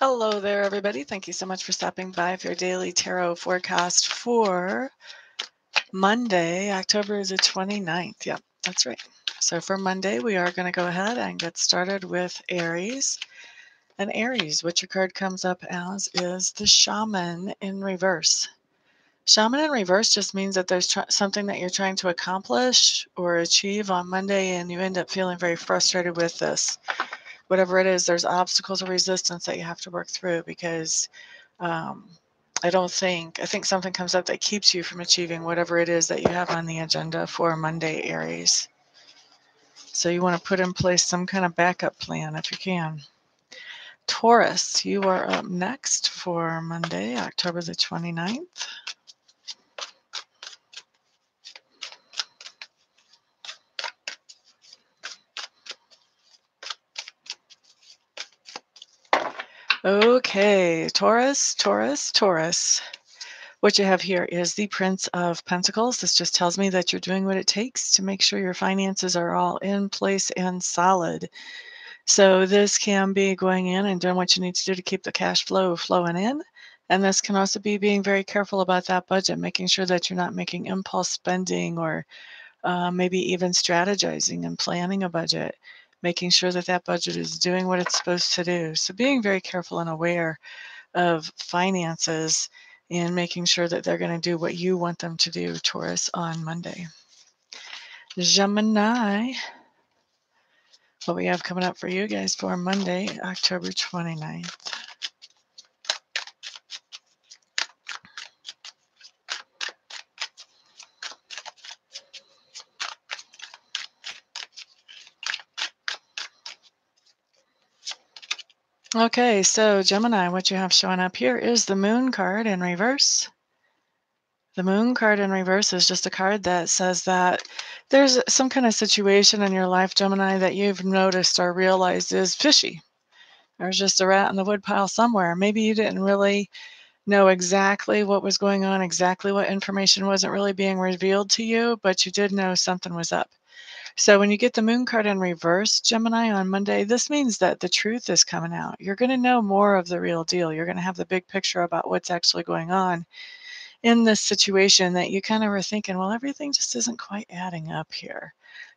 Hello there, everybody. Thank you so much for stopping by for your daily tarot forecast for Monday, October the 29th. Yep, that's right. So for Monday, we are going to go ahead and get started with Aries. And Aries, what your card comes up as is the Shaman in reverse. Shaman in reverse just means that there's something that you're trying to accomplish or achieve on Monday, and you end up feeling very frustrated with this. Whatever it is, there's obstacles or resistance that you have to work through because I think something comes up that keeps you from achieving whatever it is that you have on the agenda for Monday, Aries. So you want to put in place some kind of backup plan if you can. Taurus, you are up next for Monday, October the 29th. Okay, Taurus. What you have here is the Prince of Pentacles. This just tells me that you're doing what it takes to make sure your finances are all in place and solid. So this can be going in and doing what you need to do to keep the cash flow flowing in. And this can also be being very careful about that budget, making sure that you're not making impulse spending or maybe even strategizing and planning a budget, making sure that that budget is doing what it's supposed to do. So being very careful and aware of finances and making sure that they're going to do what you want them to do, Taurus, on Monday. Gemini, what we have coming up for you guys for Monday, October 29th. Okay, so Gemini, what you have showing up here is the Moon card in reverse. The Moon card in reverse is just a card that says that there's some kind of situation in your life, Gemini, that you've noticed or realized is fishy. There's just a rat in the woodpile somewhere. Maybe you didn't really know exactly what was going on, exactly what information wasn't really being revealed to you, but you did know something was up. So when you get the Moon card in reverse, Gemini, on Monday, this means that the truth is coming out. You're going to know more of the real deal. You're going to have the big picture about what's actually going on in this situation that you kind of were thinking, well, everything just isn't quite adding up here.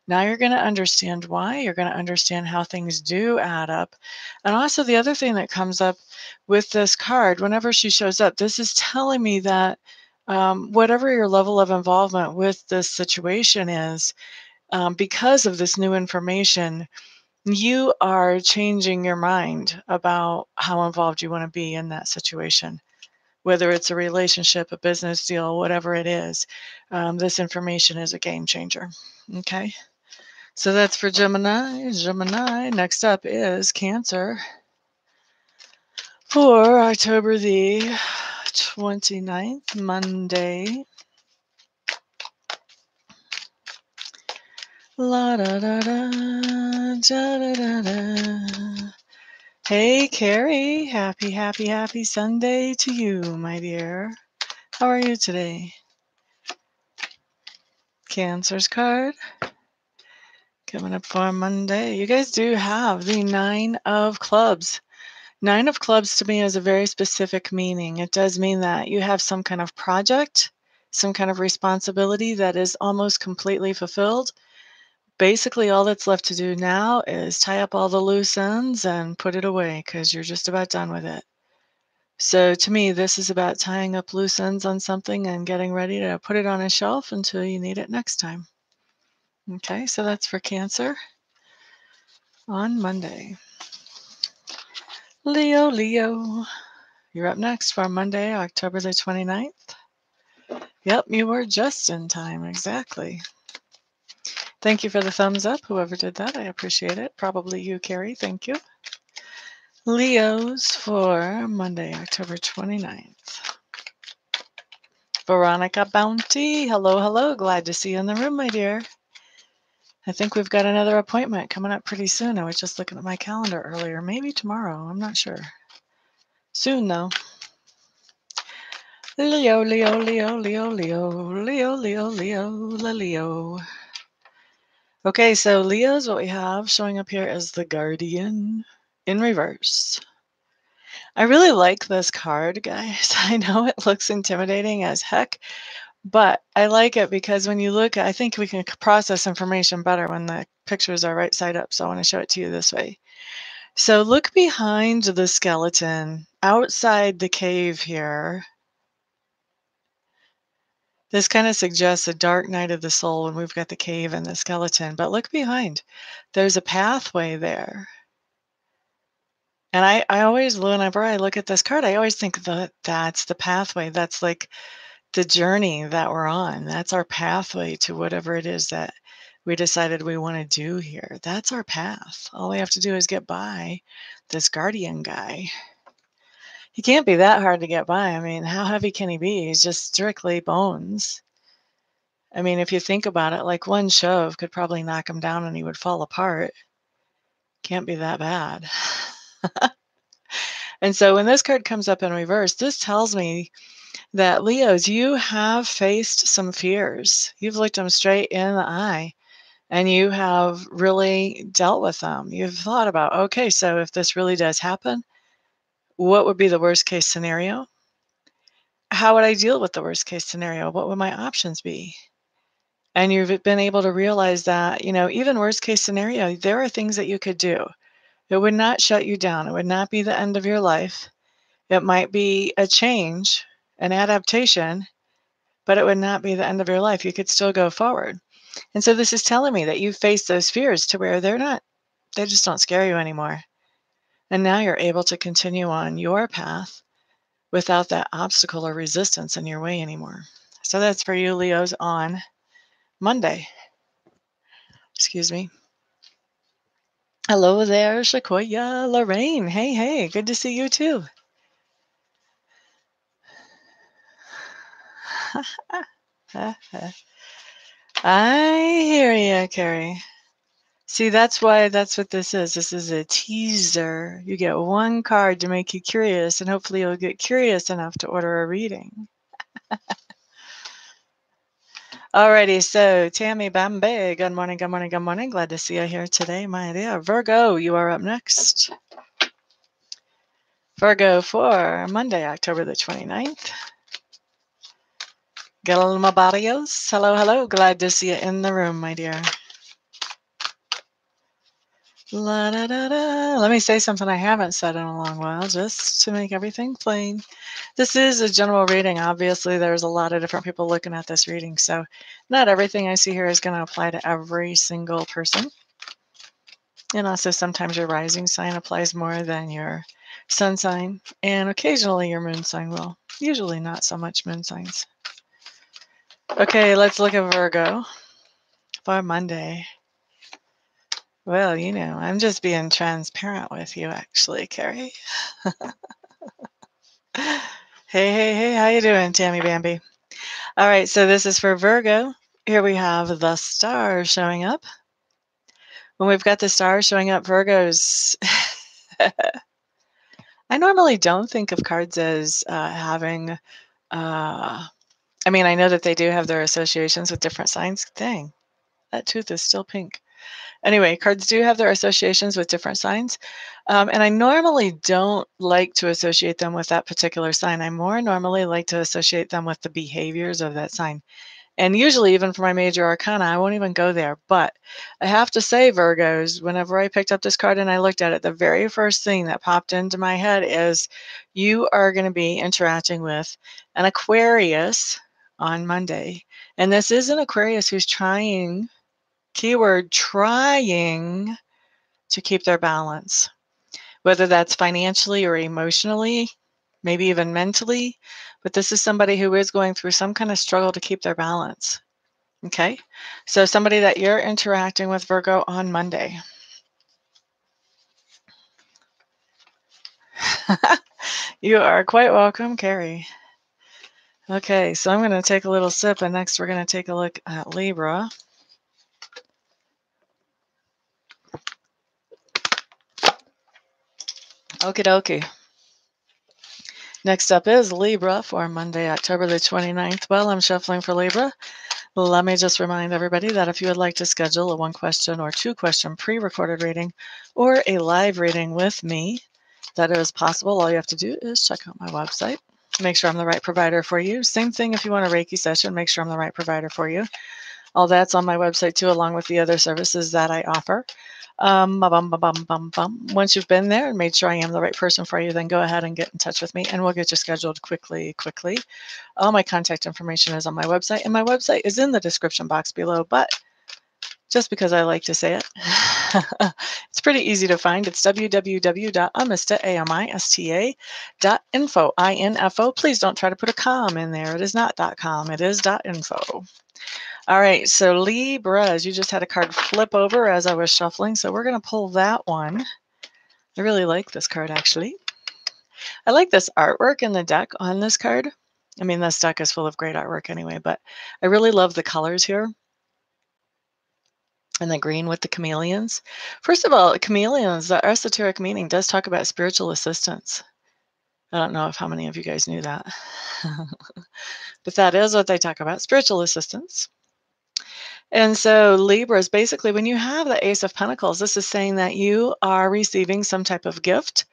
Now you're going to understand why. You're going to understand how things do add up. And also the other thing that comes up with this card, whenever she shows up, this is telling me that whatever your level of involvement with this situation is, because of this new information, you are changing your mind about how involved you want to be in that situation. Whether it's a relationship, a business deal, whatever it is, this information is a game changer. Okay, so that's for Gemini. Gemini, next up is Cancer for October the 29th, Monday. La da da da da da da. Hey, Carrie. Happy Sunday to you, my dear. How are you today? Cancer's card coming up for Monday. You guys do have the Nine of Clubs. Nine of Clubs to me has a very specific meaning. It does mean that you have some kind of project, some kind of responsibility that is almost completely fulfilled. Basically, all that's left to do now is tie up all the loose ends and put it away because you're just about done with it. So to me, this is about tying up loose ends on something and getting ready to put it on a shelf until you need it next time. Okay, so that's for Cancer on Monday. Leo, you're up next for Monday, October the 29th. Yep, you were just in time, exactly. Thank you for the thumbs up, whoever did that. I appreciate it. Probably you, Carrie. Thank you. Leos for Monday, October 29th. Veronica Bounty, hello. Glad to see you in the room, my dear. I think we've got another appointment coming up pretty soon. I was just looking at my calendar earlier. Maybe tomorrow. I'm not sure. Soon, though. Leo. Okay, so Leo's what we have showing up here is the Guardian in reverse. I really like this card, guys. I know it looks intimidating as heck, but I like it because when you look, I think we can process information better when the pictures are right side up. So I want to show it to you this way. So look behind the skeleton, outside the cave here. This kind of suggests a dark night of the soul when we've got the cave and the skeleton. But look behind. There's a pathway there. And I always, whenever I look at this card, I always think that that's the pathway. That's like the journey that we're on. That's our pathway to whatever it is that we decided we want to do here. That's our path. All we have to do is get by this guardian guy. He can't be that hard to get by. I mean, how heavy can he be? He's just strictly bones. I mean, if you think about it, like one shove could probably knock him down and he would fall apart. Can't be that bad. And so when this card comes up in reverse, this tells me that Leos, you have faced some fears. You've looked them straight in the eye and you have really dealt with them. You've thought about, okay, so if this really does happen, what would be the worst case scenario? How would I deal with the worst case scenario? What would my options be? And you've been able to realize that, even worst case scenario, there are things that you could do. It would not shut you down. It would not be the end of your life. It might be a change, an adaptation, but it would not be the end of your life. You could still go forward. And so this is telling me that you face those fears to where they just don't scare you anymore. And now you're able to continue on your path without that obstacle or resistance in your way anymore. So that's for you, Leos, on Monday. Excuse me. Hello there, Shakoya Lorraine. Hey, good to see you too. I hear you, Carrie. See, that's what this is. This is a teaser. You get one card to make you curious, and hopefully you'll get curious enough to order a reading. Alrighty, so Tammy Bambe, good morning. Glad to see you here today, my dear. Virgo, you are up next. Virgo for Monday, October the 29th. Galma Barrios, hello. Glad to see you in the room, my dear. Let me say something I haven't said in a long while, just to make everything plain. This is a general reading. Obviously, there's a lot of different people looking at this reading, so not everything I see here is going to apply to every single person. And also, sometimes your rising sign applies more than your sun sign, and occasionally your moon sign will. Usually not so much moon signs. Okay, let's look at Virgo for Monday. Well, I'm just being transparent with you, actually, Carrie. Hey, how you doing, Tammy Bambi? All right, so this is for Virgo. Here we have the stars showing up. When we've got the stars showing up, Virgos, I normally don't think of cards as having, I know that they do have their associations with different signs. Dang, that tooth is still pink. Anyway, cards do have their associations with different signs. And I normally don't like to associate them with that particular sign. I more normally like to associate them with the behaviors of that sign. And usually, even for my major arcana, I won't even go there. But I have to say, Virgos, whenever I picked up this card and I looked at it, the very first thing that popped into my head is you are going to be interacting with an Aquarius on Monday. And this is an Aquarius who's trying, keyword, trying to keep their balance, whether that's financially or emotionally, maybe even mentally. But this is somebody who is going through some kind of struggle to keep their balance. Okay, so somebody that you're interacting with, Virgo, on Monday. You are quite welcome, Carrie. Okay, so I'm going to take a little sip, and next we're going to take a look at Libra. Okie dokie. Next up is Libra for Monday, October the 29th. Well, I'm shuffling for Libra. Let me just remind everybody that if you would like to schedule a 1-question or 2-question pre-recorded reading or a live reading with me, that is possible. All you have to do is check out my website. Make sure I'm the right provider for you. Same thing if you want a Reiki session, make sure I'm the right provider for you. All that's on my website too, along with the other services that I offer. Once you've been there and made sure I am the right person for you, then go ahead and get in touch with me and we'll get you scheduled quickly. All my contact information is on my website, and my website is in the description box below, but just because I like to say it, it's pretty easy to find. It's www.amista.info, I-N-F-O. Please don't try to put a com in there. It is not .com, it is .info. All right, so Libras, you just had a card flip over as I was shuffling, so we're going to pull that one. I really like this card, actually. I like this artwork in the deck on this card. I mean, this deck is full of great artwork anyway, but I really love the colors here. And the green with the chameleons. First of all, chameleons, the esoteric meaning does talk about spiritual assistance. I don't know if how many of you guys knew that. But that is what they talk about, spiritual assistance. And so Libras, basically, when you have the Ace of Pentacles, this is saying that you are receiving some type of gift.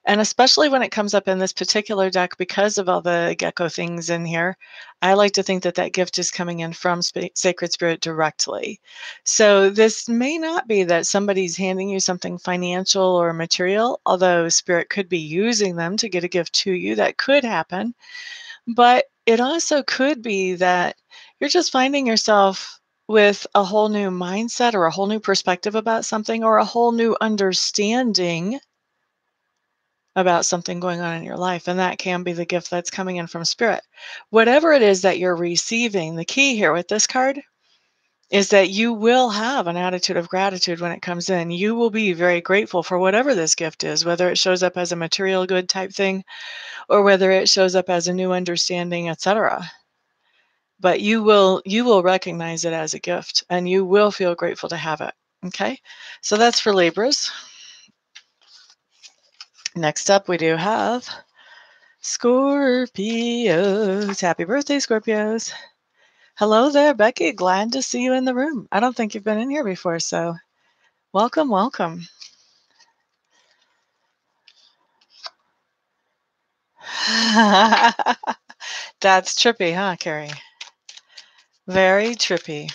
And especially when it comes up in this particular deck, because of all the gecko things in here, I like to think that that gift is coming in from Sacred Spirit directly. So this may not be that somebody's handing you something financial or material, although Spirit could be using them to get a gift to you. That could happen. But it also could be that you're just finding yourself with a whole new mindset or a whole new perspective about something or a whole new understanding about something going on in your life. And that can be the gift that's coming in from Spirit. Whatever it is that you're receiving, the key here with this card is that you will have an attitude of gratitude when it comes in. You will be very grateful for whatever this gift is, whether it shows up as a material good type thing or whether it shows up as a new understanding, etc. But you will recognize it as a gift and you will feel grateful to have it. Okay, so that's for Libras. Next up, we do have Scorpios. Happy birthday, Scorpios. Hello there, Becky. Glad to see you in the room. I don't think you've been in here before, so welcome, welcome. That's trippy, huh, Carrie? Very trippy.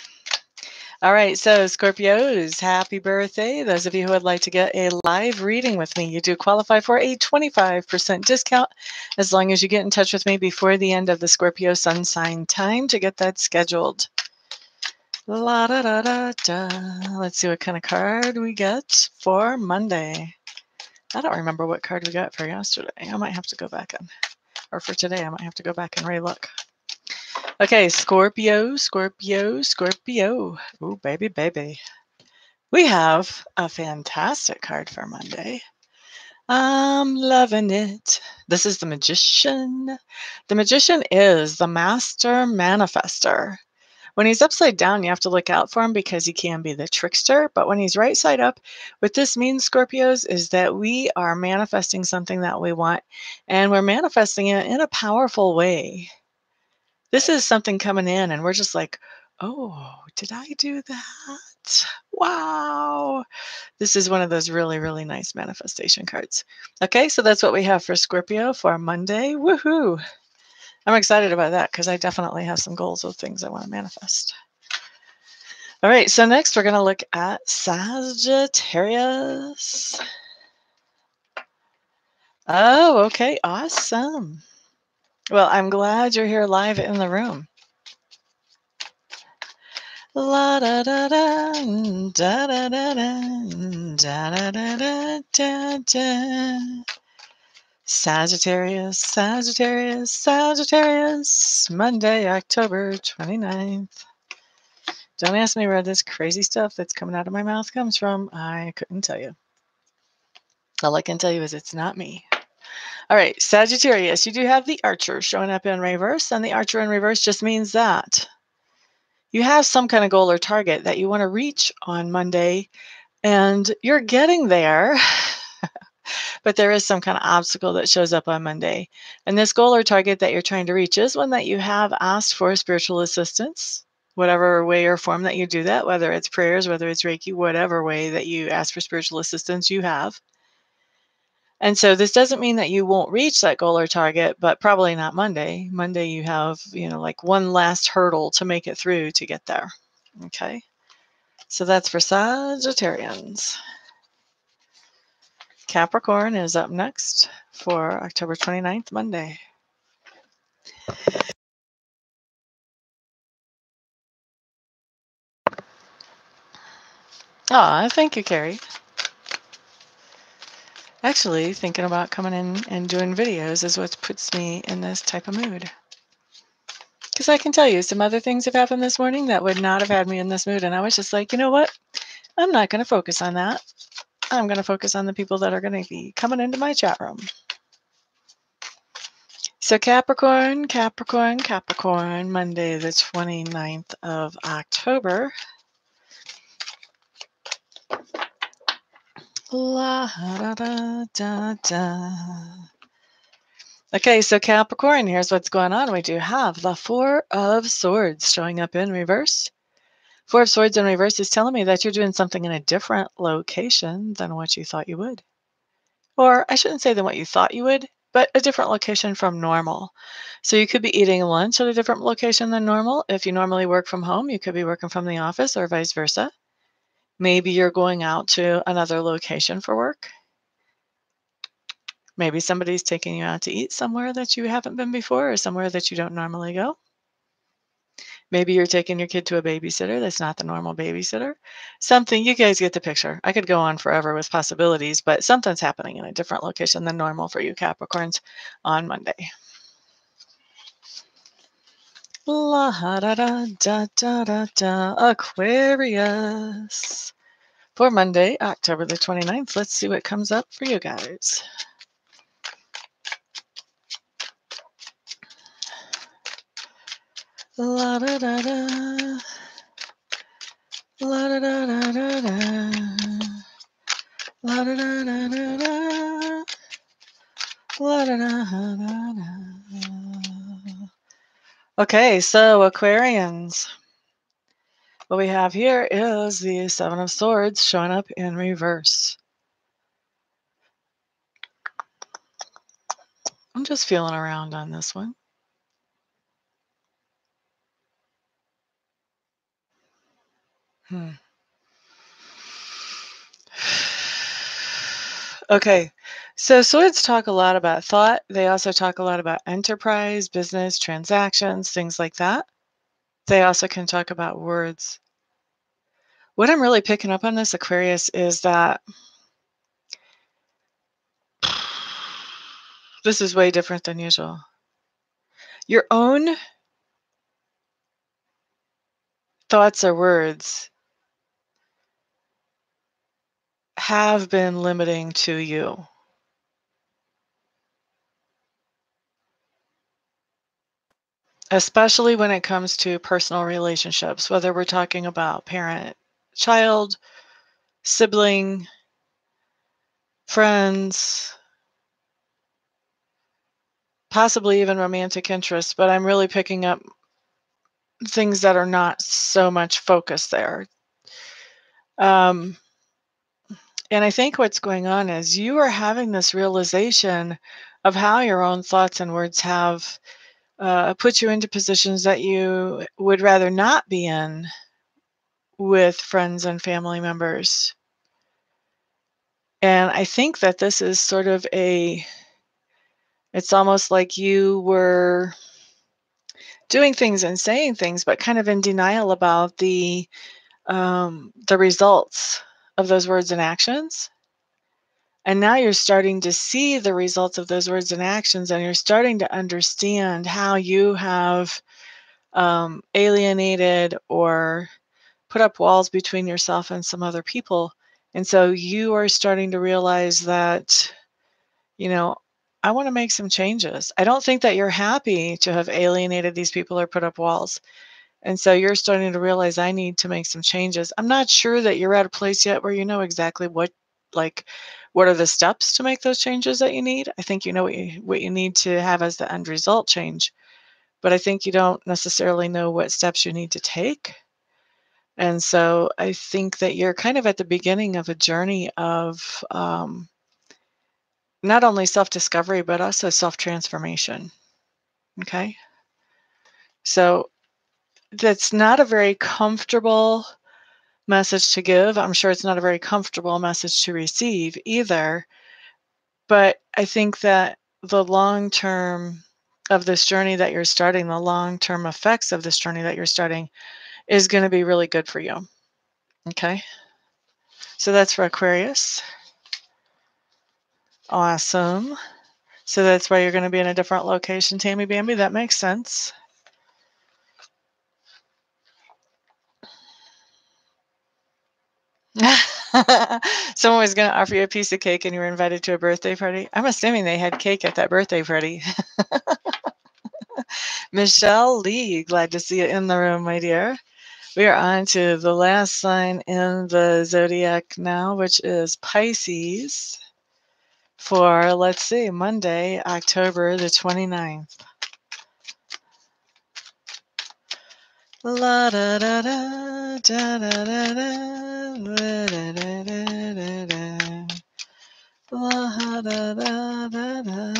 All right, so Scorpios, happy birthday. Those of you who would like to get a live reading with me, you do qualify for a 25% discount as long as you get in touch with me before the end of the Scorpio sun sign time to get that scheduled. La da da da da. Let's see what kind of card we get for Monday. I don't remember what card we got for yesterday. I might have to go back and, or for today, I might have to go back and re-look. Okay, Scorpio, Scorpio, Scorpio. Ooh, baby, baby. We have a fantastic card for Monday. I'm loving it. This is the Magician. The Magician is the master manifester. When he's upside down, you have to look out for him because he can be the trickster. But when he's right side up, what this means, Scorpios, is that we are manifesting something that we want, and we're manifesting it in a powerful way. This is something coming in, and we're just like, oh, did I do that? Wow. This is one of those really, really nice manifestation cards. Okay, so that's what we have for Scorpio for Monday. Woohoo! I'm excited about that because I definitely have some goals of things I want to manifest. All right, so next we're going to look at Sagittarius. Oh, okay, awesome. Well, I'm glad you're here live in the room. La da da da da da da da da da da da. Sagittarius, Sagittarius, Sagittarius, Monday, October 29th. Don't ask me where this crazy stuff that's coming out of my mouth comes from. I couldn't tell you. All I can tell you is it's not me. All right, Sagittarius, you do have the Archer showing up in reverse, and the Archer in reverse just means that you have some kind of goal or target that you want to reach on Monday, and you're getting there. But there is some kind of obstacle that shows up on Monday. And this goal or target that you're trying to reach is one that you have asked for spiritual assistance, whatever way or form that you do that, whether it's prayers, whether it's Reiki, whatever way that you ask for spiritual assistance you have. And so this doesn't mean that you won't reach that goal or target, but probably not Monday. Monday, you have, like one last hurdle to make it through to get there. Okay. So that's for Sagittarians. Capricorn is up next for October 29th, Monday. Ah, thank you, Carrie. Actually, thinking about coming in and doing videos is what puts me in this type of mood. Because I can tell you some other things have happened this morning that would not have had me in this mood. And I was just like, you know what? I'm not going to focus on that. I'm going to focus on the people that are going to be coming into my chat room. So Capricorn, Capricorn, Capricorn, Monday the 29th of October. La da da da da. Okay, so Capricorn, here's what's going on. We do have the Four of Swords showing up in reverse. Four of Swords in reverse is telling me that you're doing something in a different location than what you thought you would. Or I shouldn't say than what you thought you would, but a different location from normal. So you could be eating lunch at a different location than normal. If you normally work from home, you could be working from the office or vice versa. Maybe you're going out to another location for work. Maybe somebody's taking you out to eat somewhere that you haven't been before or somewhere that you don't normally go. Maybe you're taking your kid to a babysitter that's not the normal babysitter. Something, you guys get the picture. I could go on forever with possibilities, but something's happening in a different location than normal for you Capricorns on Monday. La da da da da da da. Aquarius. For Monday, October the 29th, let's see what comes up for you guys. La da da da. La da da da da da. La da da da da da. La da da da da. Okay, so Aquarians. What we have here is the Seven of Swords showing up in reverse. I'm just feeling around on this one. Okay, so swords talk a lot about thought. They also talk a lot about enterprise, business, transactions, things like that. They also can talk about words. What I'm really picking up on this, Aquarius, is that this is way different than usual. Your own thoughts or words have been limiting to you. Especially when it comes to personal relationships, whether we're talking about parent, child, sibling, friends, possibly even romantic interests, but I'm really picking up things that are not so much focused there. And I think what's going on is you are having this realization of how your own thoughts and words have put you into positions that you would rather not be in with friends and family members. And I think that this is sort of it's almost like you were doing things and saying things, but kind of in denial about the results of those words and actions. And now you're starting to see the results of those words and actions, and you're starting to understand how you have alienated or put up walls between yourself and some other people. And so you are starting to realize that, I want to make some changes. I don't think that you're happy to have alienated these people or put up walls. And so you're starting to realize I need to make some changes. I'm not sure that you're at a place yet where you know exactly what are the steps to make those changes that you need. I think you know what you need to have as the end result change. But I think you don't necessarily know what steps you need to take. And so I think that you're kind of at the beginning of a journey of not only self-discovery, but also self-transformation. Okay? So that's not a very comfortable message to give. I'm sure it's not a very comfortable message to receive either. But I think that the long term of this journey that you're starting, the long term effects of this journey that you're starting is going to be really good for you. Okay? So that's for Aquarius. Awesome. So that's why you're going to be in a different location, Tammy Bambi. That makes sense. Someone was going to offer you a piece of cake and you were invited to a birthday party. I'm assuming they had cake at that birthday party. Michelle Lee, glad to see you in the room, my dear. We are on to the last sign in the zodiac now, which is Pisces for, let's see, Monday, October the 29th. La da da da da da da da da da da da da. La da da da da.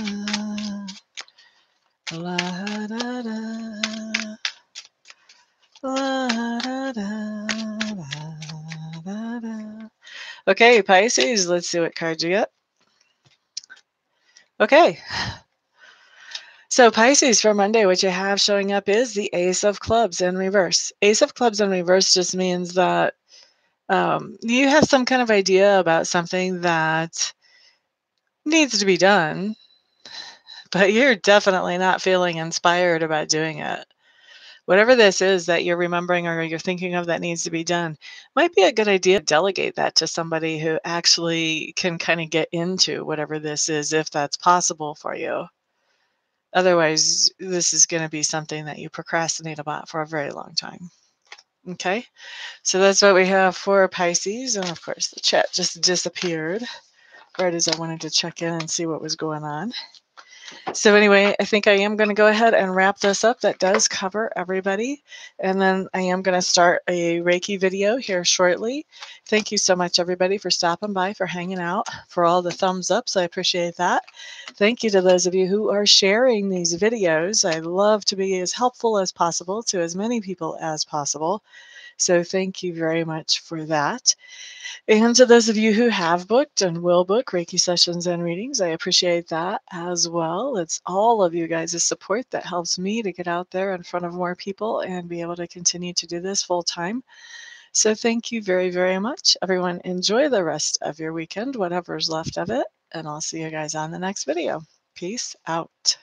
La da da. La da da da. Okay, Pisces, let's see what card you get. Okay. So Pisces for Monday, what you have showing up is the Ace of Clubs in reverse. Ace of Clubs in reverse just means that you have some kind of idea about something that needs to be done, but you're definitely not feeling inspired about doing it. Whatever this is that you're remembering or you're thinking of that needs to be done, might be a good idea to delegate that to somebody who actually can kind of get into whatever this is, if that's possible for you. Otherwise, this is going to be something that you procrastinate about for a very long time. Okay, so that's what we have for Pisces. And of course, the chat just disappeared right as I wanted to check in and see what was going on. So anyway, I think I am going to go ahead and wrap this up. That does cover everybody. And then I am going to start a Reiki video here shortly. Thank you so much, everybody, for stopping by, for hanging out, for all the thumbs ups. I appreciate that. Thank you to those of you who are sharing these videos. I love to be as helpful as possible to as many people as possible. So thank you very much for that. And to those of you who have booked and will book Reiki sessions and readings, I appreciate that as well. It's all of you guys' support that helps me to get out there in front of more people and be able to continue to do this full time. So thank you very, very much. Everyone, enjoy the rest of your weekend, whatever's left of it, and I'll see you guys on the next video. Peace out.